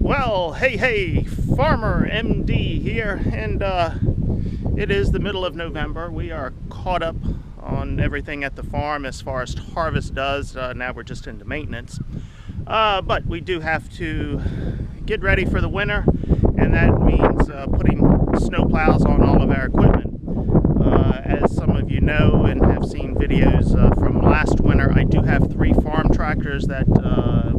Well, hey, Farmer MD here, and it is the middle of November. We are caught up on everything at the farm as far as harvest does. Now we're just into maintenance. But we do have to get ready for the winter, and that means putting snowplows on all of our equipment. As some of you know and have seen videos from last winter, I do have 3 farm tractors that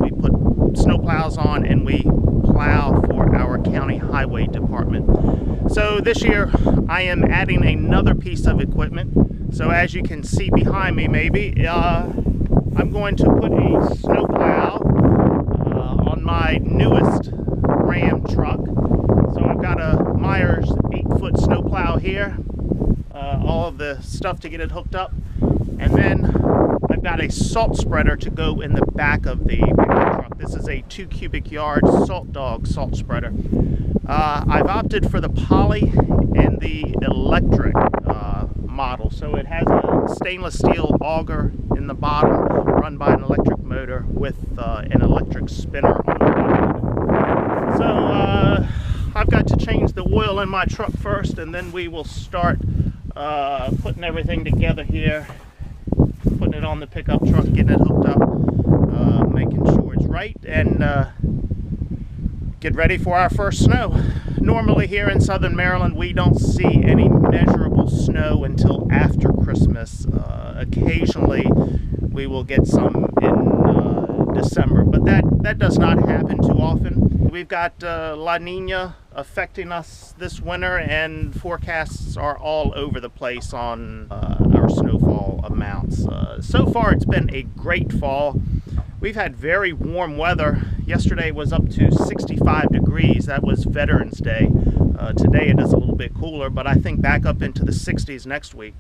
we put snowplows on, and we plow for our county highway department. So this year I am adding another piece of equipment. So as you can see behind me, maybe I'm going to put a snowplow on my newest Ram truck. So I've got a Meyer's 8-foot snowplow here, all of the stuff to get it hooked up, and then I've got a salt spreader to go in the back of the truck. This is a 2 cubic yard SaltDogg salt spreader. I've opted for the poly and the electric model. So it has a stainless steel auger in the bottom, run by an electric motor with an electric spinner on the bottom. So I've got to change the oil in my truck first, and then we will start putting everything together here, putting it on the pickup truck, getting it hooked up, making sure it's right, and get ready for our first snow. Normally here in southern Maryland we don't see any measurable snow until after Christmas. Occasionally we will get some in December, but that does not happen too often. We've got La Nina affecting us this winter, and forecasts are all over the place on our snowfall amounts. So far it's been a great fall. We've had very warm weather. Yesterday was up to 65 degrees. That was Veterans Day. Today it is a little bit cooler, but I think back up into the 60s next week.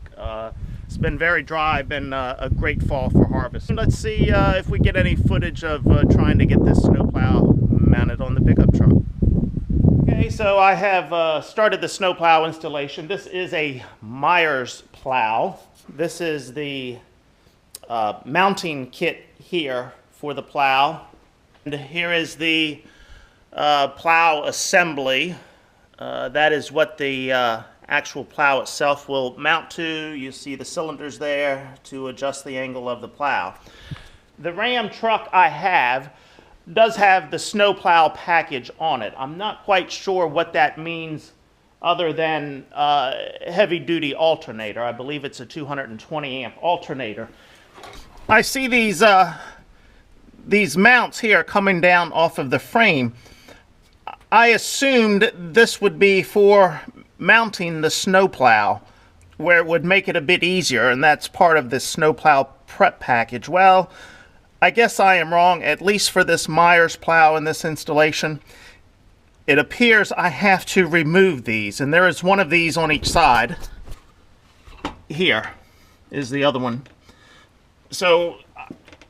It's been very dry, been a great fall for harvest. Let's see if we get any footage of trying to get this snowplow mounted on the pickup truck. Okay, so I have started the snowplow installation. This is a Meyer's plow. This is the mounting kit here for the plow. And here is the plow assembly. That is what the actual plow itself will mount to. You see the cylinders there to adjust the angle of the plow. The Ram truck I have does have the snowplow package on it. I'm not quite sure what that means other than heavy duty alternator. I believe it's a 220 amp alternator. I see these mounts here coming down off of the frame. I assumed this would be for mounting the snowplow, where it would make it a bit easier, and that's part of this snowplow prep package. Well, I guess I am wrong, at least for this Meyer's plow in this installation. It appears I have to remove these, and there is one of these on each side. Here is the other one. So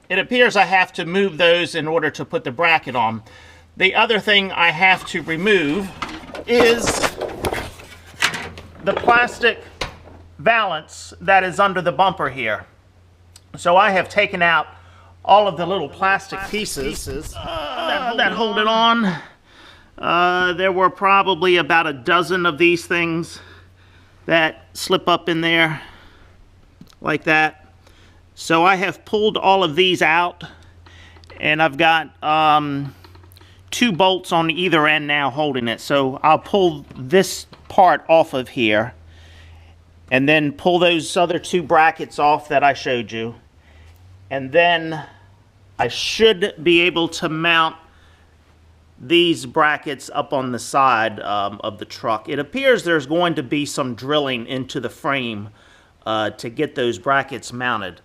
it appears I have to move those in order to put the bracket on. The other thing I have to remove is the plastic valance that is under the bumper here. So I have taken out all of the little plastic pieces that hold it on. There were probably about a dozen of these things that slip up in there like that. So I have pulled all of these out, and I've got 2 bolts on either end now holding it. So I'll pull this part off of here and then pull those other 2 brackets off that I showed you, and then I should be able to mount these brackets up on the side of the truck. It appears there's going to be some drilling into the frame to get those brackets mounted.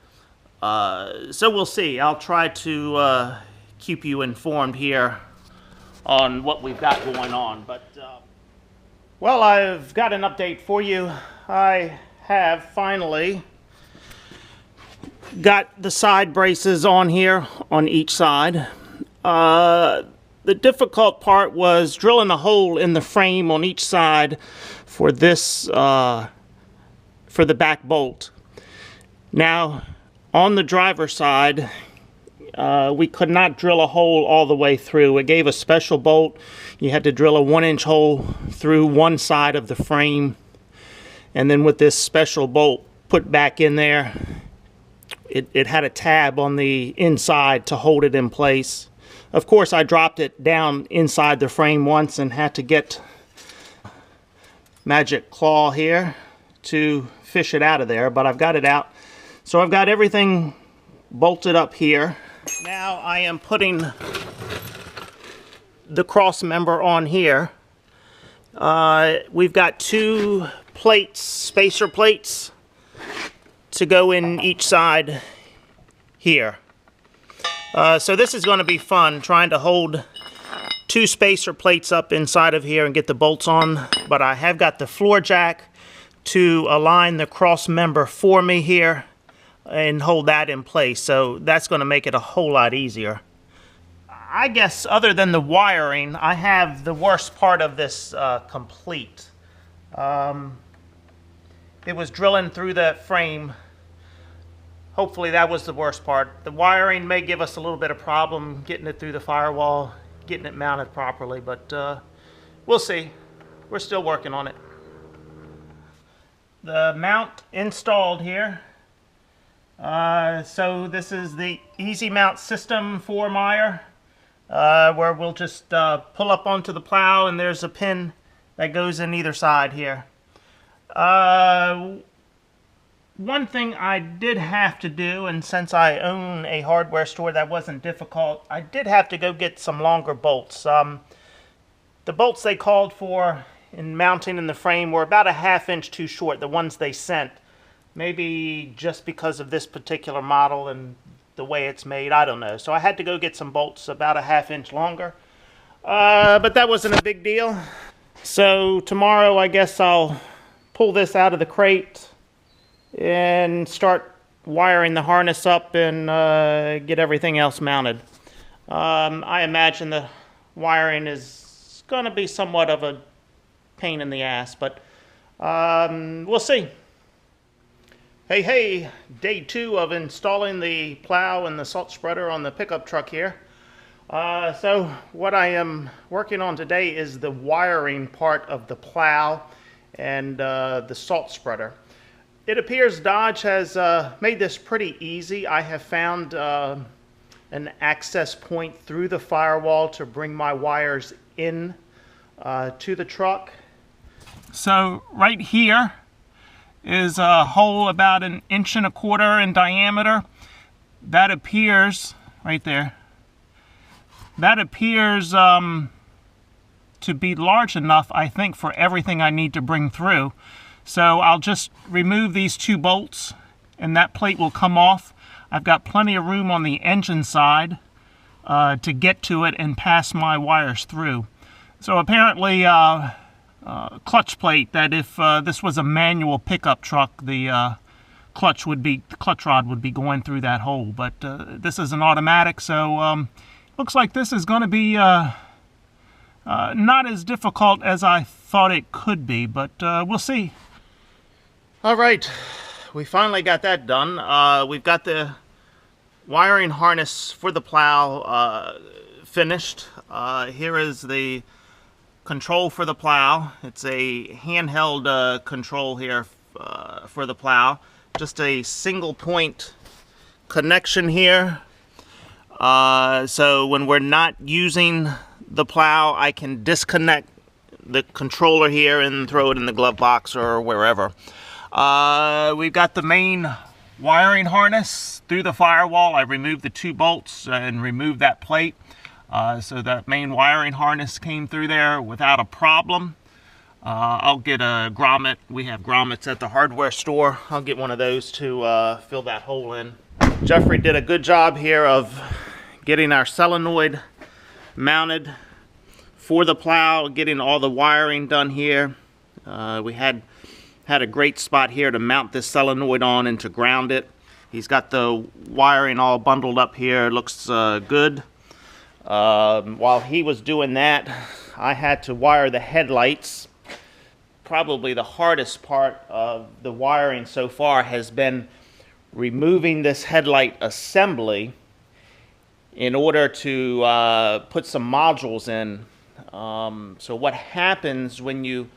So we'll see. I'll try to keep you informed here on what we've got going on. But well, I've got an update for you. I have finally got the side braces on here on each side. The difficult part was drilling a hole in the frame on each side for this for the back bolt. Now on the driver's side, we could not drill a hole all the way through. It gave a special bolt. You had to drill a 1-inch hole through one side of the frame, and then with this special bolt put back in there, it had a tab on the inside to hold it in place. Of course, I dropped it down inside the frame once and had to get magic claw here to fish it out of there, but I've got it out. So I've got everything bolted up here. Now I am putting the cross member on here. We've got 2 plates, spacer plates, to go in each side here. So this is going to be fun, trying to hold 2 spacer plates up inside of here and get the bolts on. But I have got the floor jack to align the cross member for me here and hold that in place. So that's going to make it a whole lot easier. I guess other than the wiring, I have the worst part of this complete. It was drilling through the frame. Hopefully that was the worst part. The wiring may give us a little bit of problem getting it through the firewall, getting it mounted properly, but we'll see. We're still working on it. The mount installed here. So this is the easy mount system for Meyer, where we'll just pull up onto the plow, and there's a pin that goes in either side here. One thing I did have to do, and since I own a hardware store, that wasn't difficult, I did have to go get some longer bolts. The bolts they called for in mounting in the frame were about a 1/2 inch too short, the ones they sent. Maybe just because of this particular model and the way it's made, I don't know. So I had to go get some bolts about a 1/2 inch longer. But that wasn't a big deal. So tomorrow I guess I'll pull this out of the crate and start wiring the harness up and get everything else mounted. I imagine the wiring is going to be somewhat of a pain in the ass, but we'll see. Hey, day 2 of installing the plow and the salt spreader on the pickup truck here. So what I am working on today is the wiring part of the plow and the salt spreader. It appears Dodge has made this pretty easy. I have found an access point through the firewall to bring my wires in to the truck. So right here is a hole about 1.25 inches in diameter. That appears, right there, that appears to be large enough, I think, for everything I need to bring through. So I'll just remove these 2 bolts and that plate will come off. I've got plenty of room on the engine side to get to it and pass my wires through. So apparently clutch plate, that if this was a manual pickup truck, the clutch rod would be going through that hole. But this is an automatic, so looks like this is going to be not as difficult as I thought it could be, but we'll see. All right, we finally got that done. We've got the wiring harness for the plow finished. Here is the control for the plow. It's a handheld control here for the plow. Just a single point connection here. So when we're not using the plow, I can disconnect the controller here and throw it in the glove box or wherever. We've got the main wiring harness through the firewall. I removed the 2 bolts and removed that plate. So that main wiring harness came through there without a problem. I'll get a grommet. We have grommets at the hardware store. I'll get one of those to fill that hole in. Jeffrey did a good job here of getting our solenoid mounted for the plow, getting all the wiring done here. We had a great spot here to mount this solenoid on and to ground it. He's got the wiring all bundled up here. It looks good. While he was doing that, I had to wire the headlights. Probably the hardest part of the wiring so far has been removing this headlight assembly in order to put some modules in. So what happens when you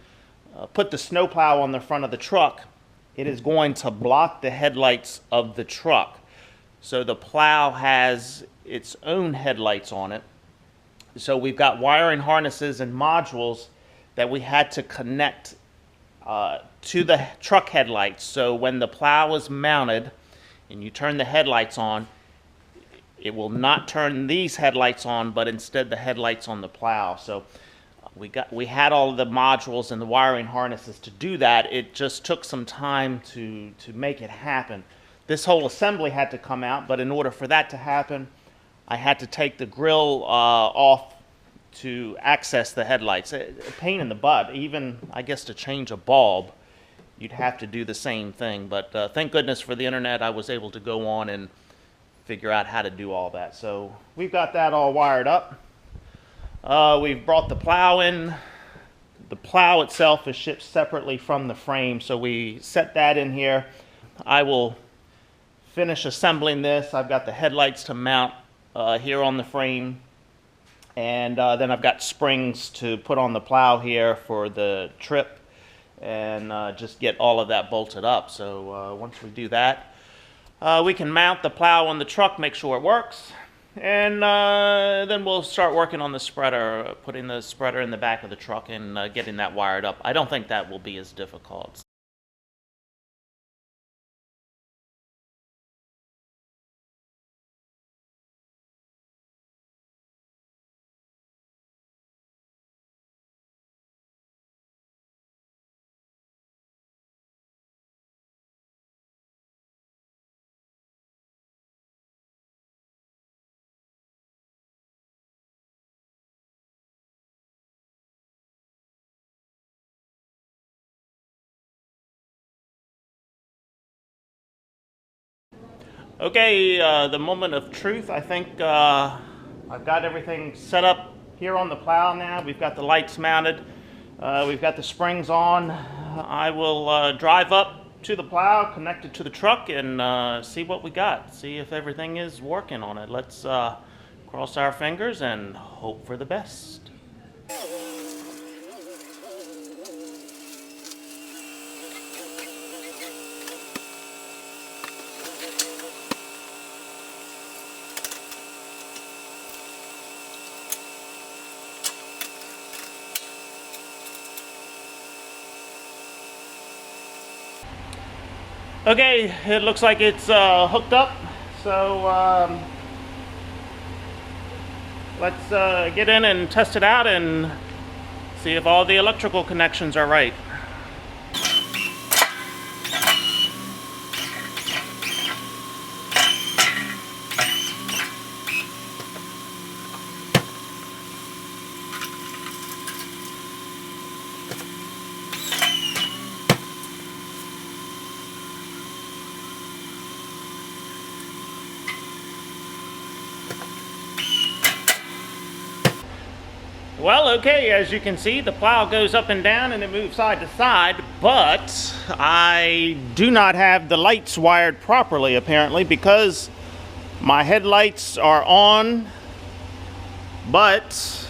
put the snowplow on the front of the truck, it is going to block the headlights of the truck. So the plow has its own headlights on it. So we've got wiring harnesses and modules that we had to connect to the truck headlights. So when the plow is mounted and you turn the headlights on, it will not turn these headlights on, but instead the headlights on the plow. So we had all of the modules and the wiring harnesses to do that. It just took some time to make it happen. This whole assembly had to come out, but in order for that to happen, I had to take the grill off to access the headlights. A pain in the butt. Even, I guess, to change a bulb, you'd have to do the same thing. But thank goodness for the internet, I was able to go on and figure out how to do all that. So we've got that all wired up. We've brought the plow in. The plow itself is shipped separately from the frame, so we set that in here. I will finish assembling this. I've got the headlights to mount here on the frame, and then I've got springs to put on the plow here for the trip, and just get all of that bolted up. So once we do that, we can mount the plow on the truck, make sure it works, and then we'll start working on the spreader, putting the spreader in the back of the truck and getting that wired up. I don't think that will be as difficult. Okay, the moment of truth. I think I've got everything set up here on the plow now. We've got the lights mounted. We've got the springs on. I will drive up to the plow, connect it to the truck, and see what we got. See if everything is working on it. Let's cross our fingers and hope for the best. Okay, it looks like it's hooked up, so let's get in and test it out and see if all the electrical connections are right. Well, okay, as you can see, the plow goes up and down and it moves side to side, but I do not have the lights wired properly, apparently, because my headlights are on, but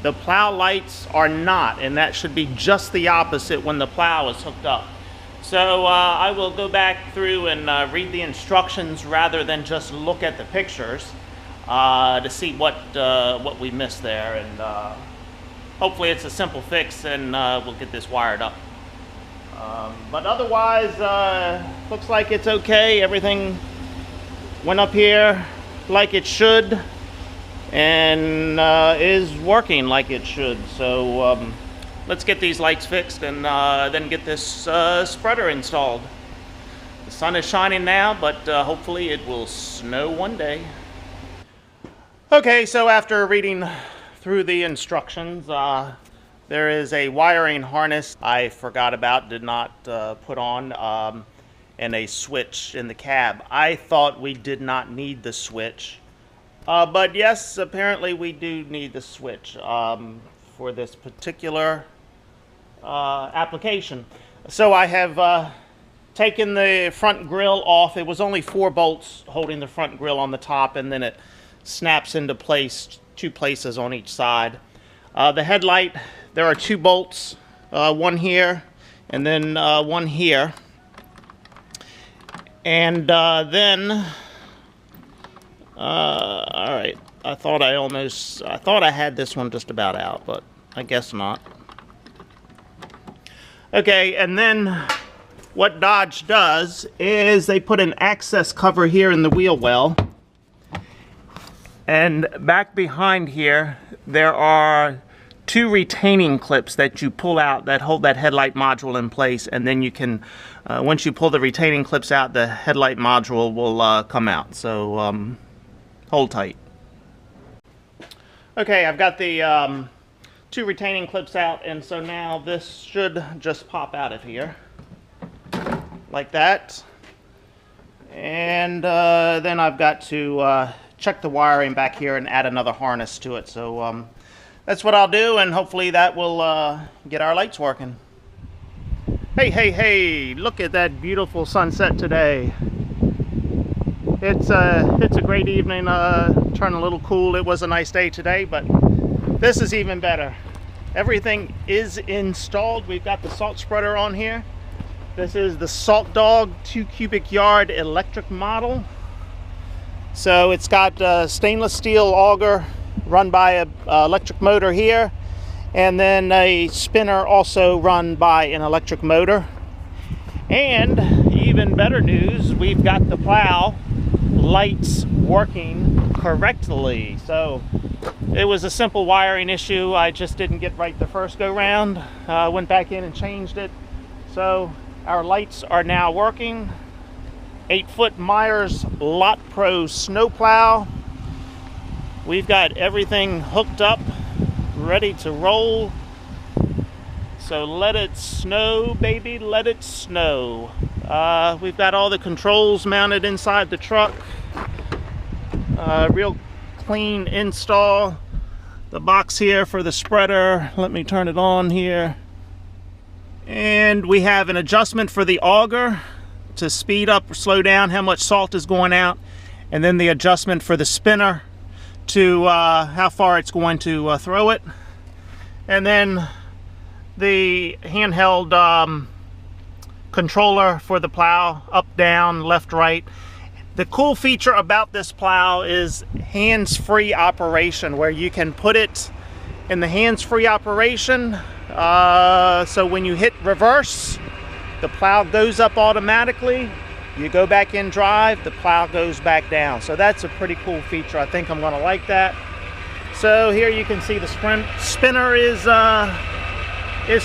the plow lights are not, and that should be just the opposite when the plow is hooked up. So I will go back through and read the instructions rather than just look at the pictures. To see what we missed there, and hopefully it's a simple fix, and we'll get this wired up. But otherwise, looks like it's okay. Everything went up here like it should, and is working like it should. So let's get these lights fixed, and then get this spreader installed. The sun is shining now, but hopefully it will snow one day. Okay, so after reading through the instructions, there is a wiring harness I forgot about, did not put on, and a switch in the cab. I thought we did not need the switch, but yes, apparently we do need the switch for this particular application. So I have taken the front grille off. It was only 4 bolts holding the front grille on the top, and then it snaps into place, 2 places on each side. The headlight, there are 2 bolts, one here and then one here. And then, all right, I thought I had this one just about out, but I guess not. Okay, and then what Dodge does is they put an access cover here in the wheel well. And back behind here, there are 2 retaining clips that you pull out that hold that headlight module in place, and then you can, once you pull the retaining clips out, the headlight module will come out. So hold tight. Okay, I've got the 2 retaining clips out, and so now this should just pop out of here like that. And then I've got to check the wiring back here and add another harness to it. So that's what I'll do, and hopefully that will get our lights working. Hey, hey, hey, look at that beautiful sunset today. It's a great evening, turning a little cool. It was a nice day today, but this is even better. Everything is installed. We've got the salt spreader on here. This is the SaltDogg 2 cubic yard electric model. So it's got a stainless steel auger run by an electric motor here, and then a spinner also run by an electric motor. And even better news, we've got the plow lights working correctly. So it was a simple wiring issue. I just didn't get right the first go round. Went back in and changed it. So our lights are now working. 8-foot Meyer's Lot Pro snowplow. We've got everything hooked up, ready to roll. So let it snow, baby, let it snow. We've got all the controls mounted inside the truck. Real clean install. The box here for the spreader. Let me turn it on here. And we have an adjustment for the auger to speed up or slow down how much salt is going out, and then the adjustment for the spinner to how far it's going to throw it, and then the handheld controller for the plow, up, down, left, right. The cool feature about this plow is hands-free operation, where you can put it in the hands-free operation. So when you hit reverse, the plow goes up automatically. You go back in drive, the plow goes back down. So that's a pretty cool feature. I think I'm going to like that. So here you can see the spinner is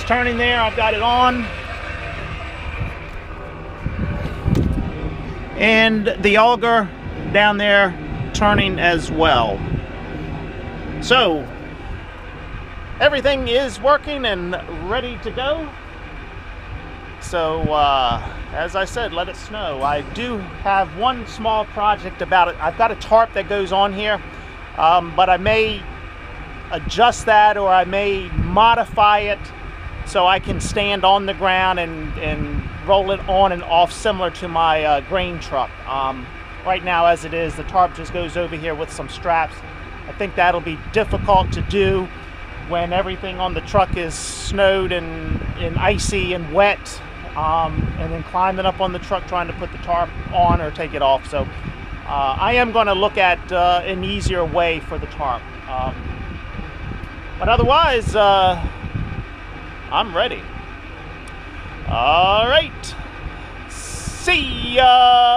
turning there. I've got it on. And the auger down there turning as well. So everything is working and ready to go. So as I said, let it snow. I do have one small project about it. I've got a tarp that goes on here, but I may adjust that, or I may modify it so I can stand on the ground and roll it on and off, similar to my grain truck. Right now, as it is, the tarp just goes over here with some straps. I think that'll be difficult to do when everything on the truck is snowed and icy and wet, and then climbing up on the truck trying to put the tarp on or take it off. So I am going to look at an easier way for the tarp. But otherwise, I'm ready. All right. See ya.